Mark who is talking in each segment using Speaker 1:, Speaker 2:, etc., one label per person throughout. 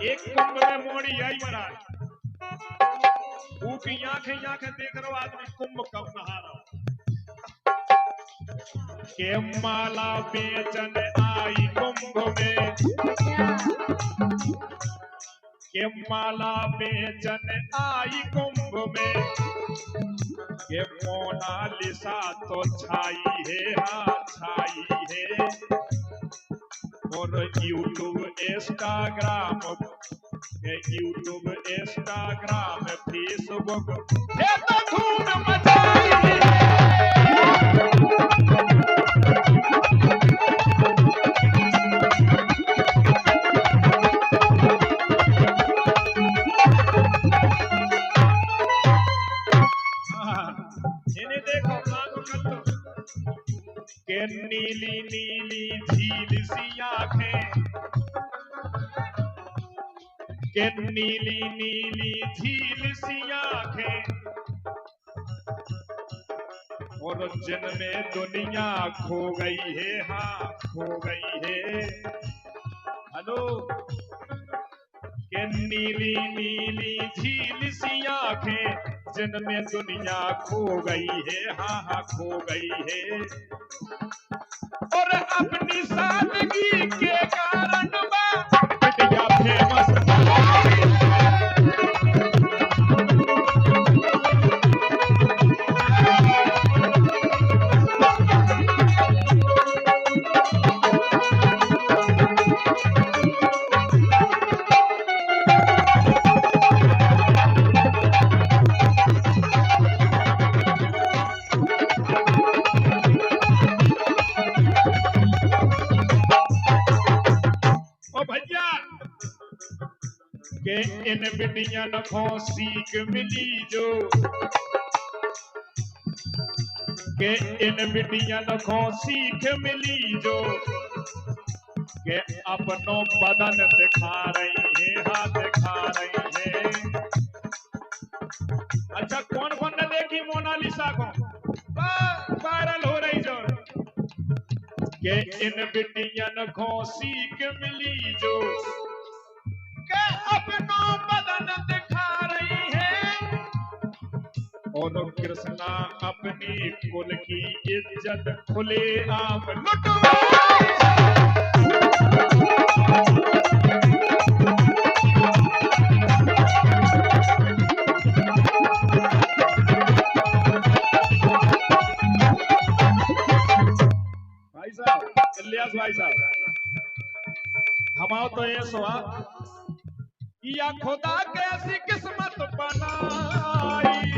Speaker 1: एक कुंभ में मोड़ी आई महाराज, ऊकी आंखें देख रहा आदमी कुंभ कब नहा रहा के माला बेचन आई कुंभ में, के माला बेचन आई कुंभ में, के मोनालिसा तो छाई है, हाँ छाई है। और यूट्यूब इंस्टाग्राम फेसबुक ये तो धूम मचाई है। इन्हें देखो के नीली नीली झील सी आंखें, के नीली नीली झील सी आंखें, और जिनमें दुनिया खो गई है, हाँ खो गई है। हेलो, के नीली नीली झील सी आंखें, जिनमें दुनिया खो गई है, हाँ हाँ खो गई है। और अपनी सादगी के कारण बिटिया फेमस के इन बिटियन को सीख मिली जो, के इन बिटियन को सीख मिली जो, के अपनों बदन दिखा रही है, हाँ दिखा रही है। अच्छा कौन कौन ने देखी मोनालिसा को, वायरल हो रही जो, के इन बिटियन को सीख मिली जो, के अपनों बदन दिखा रही है। और कृष्णा अपनी कुल की इज्जत खुले आम लुटवा। भाई साहब, इलियास भाई साहब, हमारा तो ये सवाल या खुदा कैसी किस्मत बनाई,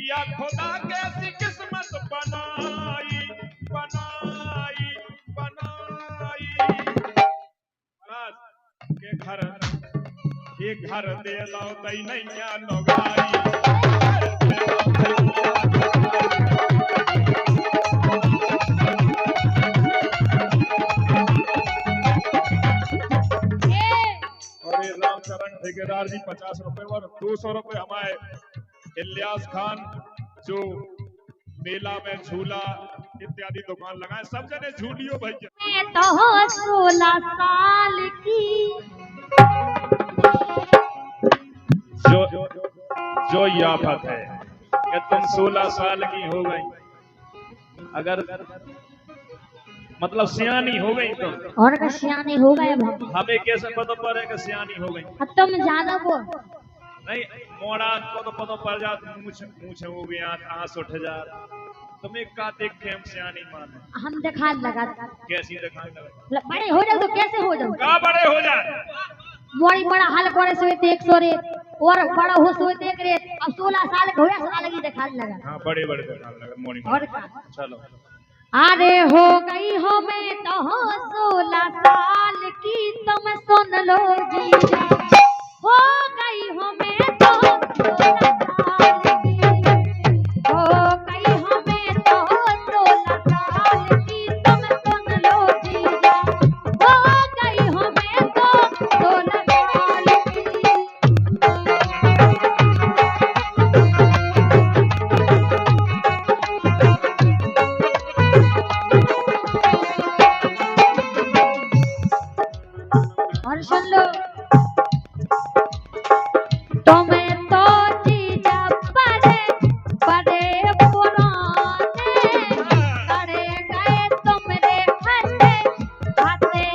Speaker 1: या खुदा कैसी किस्मत बनाई, बनाई बनाई। के घर ये घर दे लो तई नैया नगाई। रामचरण ठेकेदार जी 50 रुपए और 200 रुपए हमारे इलियास खान जो मेला में झूला इत्यादि दुकान लगाए, सब जने झूलियो भैया।
Speaker 2: मैं तो 16 साल की
Speaker 1: जो ये आफत है कि तुम 16 साल की हो गई, अगर मतलब सियानी हो गई तो,
Speaker 2: और का सियानी हो गए
Speaker 1: हमें कैसे पता पड़े कि सियानी हो गई?
Speaker 2: तुम जानो वो
Speaker 1: नहीं, मोड़ा को तो पता पड़ जाता, मुझे हो गया आंस उठ जा, तुम्हें का देख के हम सियानी माने,
Speaker 2: हम दिखा लगा।
Speaker 1: कैसी दिखाने लगा?
Speaker 2: बड़े हो जाओ तो कैसे हो जाओ?
Speaker 1: का बड़े हो जाए?
Speaker 2: मोड़ी बड़ा हाल करे सोए 100 रे और बड़ा हो सोए 1 रे। अब 16 साल के होया साल लगी दिखा लगा।
Speaker 1: हां बड़े बड़े दिखाने लगा मोड़ी।
Speaker 2: और का
Speaker 1: चलो
Speaker 2: अरे हो गई हो मैं तो 16 साल की, तुम सुन लो जी। हो गई हो मैं तो 16 साल की, हो गई हो मैं तो 16 साल की, तुम सुन लो जी। हो गई हो मैं तो 16 साल की। और सुन लो तुम्हें तो जीजा बड़े बड़े पुराने करे गए तुमरे हटे हाथे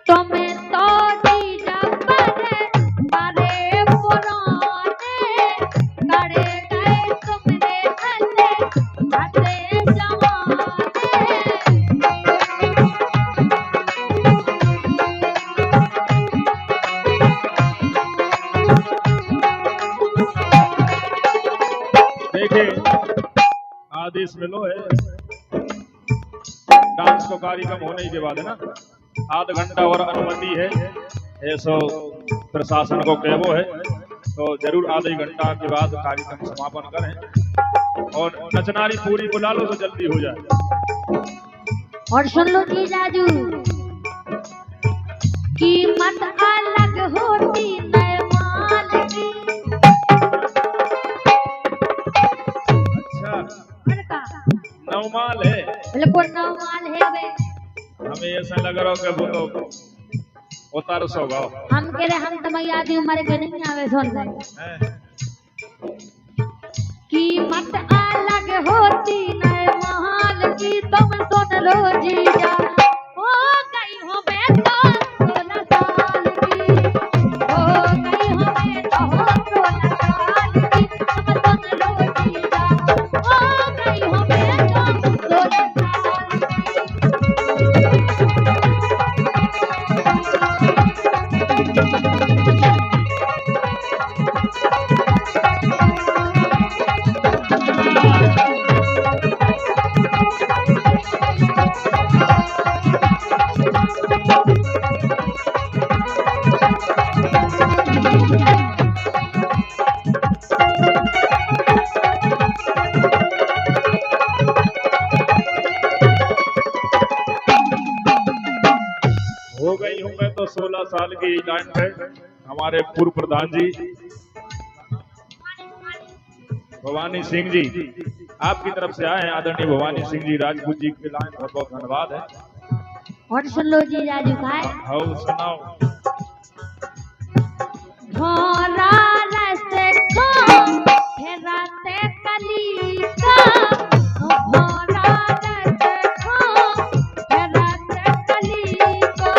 Speaker 2: तुम्हें तो जीजा बड़े बड़े पुराने करे गए तुमरे हटे हाथे
Speaker 1: देखिए आदेश मिलो है डांस को कार्यक्रम होने के बाद है ना आध घंटा और अनुमति है ऐसा प्रशासन को कहवो है तो जरूर आधे घंटा के बाद कार्यक्रम समापन करें और नचनारी पूरी बुला लो तो जल्दी हो जाए।
Speaker 2: और सुन लो जीजाजू कीमत अलग होती नए माल की।
Speaker 1: अच्छा
Speaker 2: और का
Speaker 1: नवमाल है
Speaker 2: बिल्कुल नौ माल है बे
Speaker 1: हमें ऐसा लग रहा हो कि वो तो उतार सो गाओ
Speaker 2: हम कह रहे हम तो मैया दी उम्र के नहीं आवे सुन रहे कीमत अलग होती नए माल की तुम सुन लो जीजा हो गई हो मैं तो 16 साल की हो गई हो मैं तो 16 साल की तुम सुन लो जीजा हो गई हो मैं तो 16 साल
Speaker 1: हो गई हूँ मैं तो 16 साल की लाइन है हमारे पूर्व प्रधान जी भवानी सिंह जी आपकी तरफ से आए हैं आदरणीय भवानी सिंह जी राजपूत जी के लाइन बहुत बहुत धन्यवाद है।
Speaker 2: और सुन लो जीजाजू का
Speaker 1: हाँ सुनाओ
Speaker 2: भोरा रस्ते को हेराते कली का भोरा रस्ते को हेराते कली को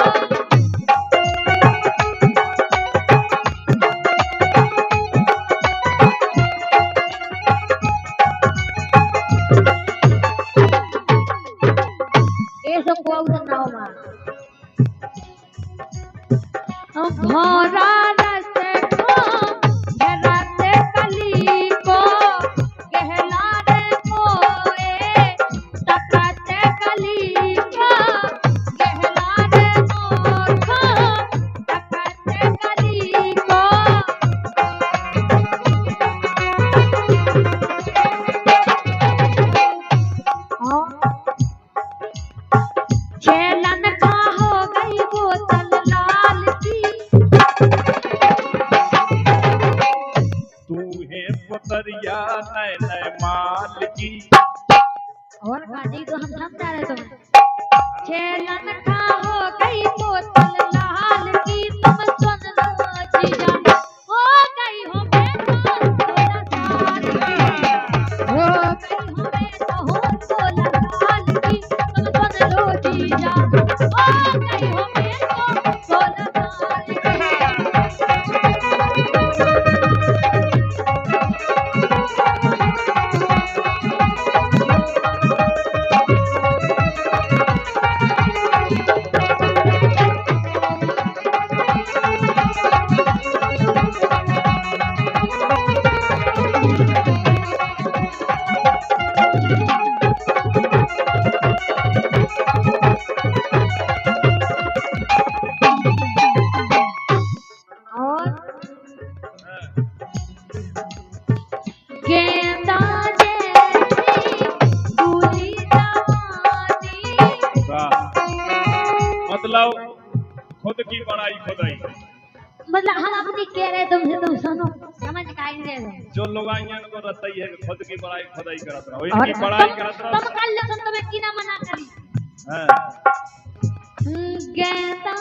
Speaker 2: ऐसा को सुनाओ मां भोरा रस्ते को हेराते कली को कहलाते मोए तकाते कली को कहलाते मोखो तकाते कली को खेलन का हो गई बोतल लाल की
Speaker 1: तू है पुतरिया नए नए माल की
Speaker 2: और गाड़ी को हम समझा रहे तुम्हें खेलन का हो गई बोतल लाल की तुम सुन लो जीजा हो गई हो मैं तो 16 साल की हो गई हो मैं तो 16 साल की तुम सुन लो जीजा हो गई हो मैं तो 16 साल की और गेंदा जैसी दूली जवानी
Speaker 1: वाह। मतलब खुद की बड़ाई खुदाई।
Speaker 2: मतलब हम अपनी कह रहे तुमसे, तुम सुनो, समझ पाएंगे।
Speaker 1: जो लोग आइयन को रहता है कि खुद की बड़ाई खुदाई करत रहो,
Speaker 2: और
Speaker 1: इनकी बड़ाई करत
Speaker 2: तुम
Speaker 1: रहो।
Speaker 2: कर लो, तुम तुम्हें की ना मना करी।
Speaker 1: हां
Speaker 2: कहता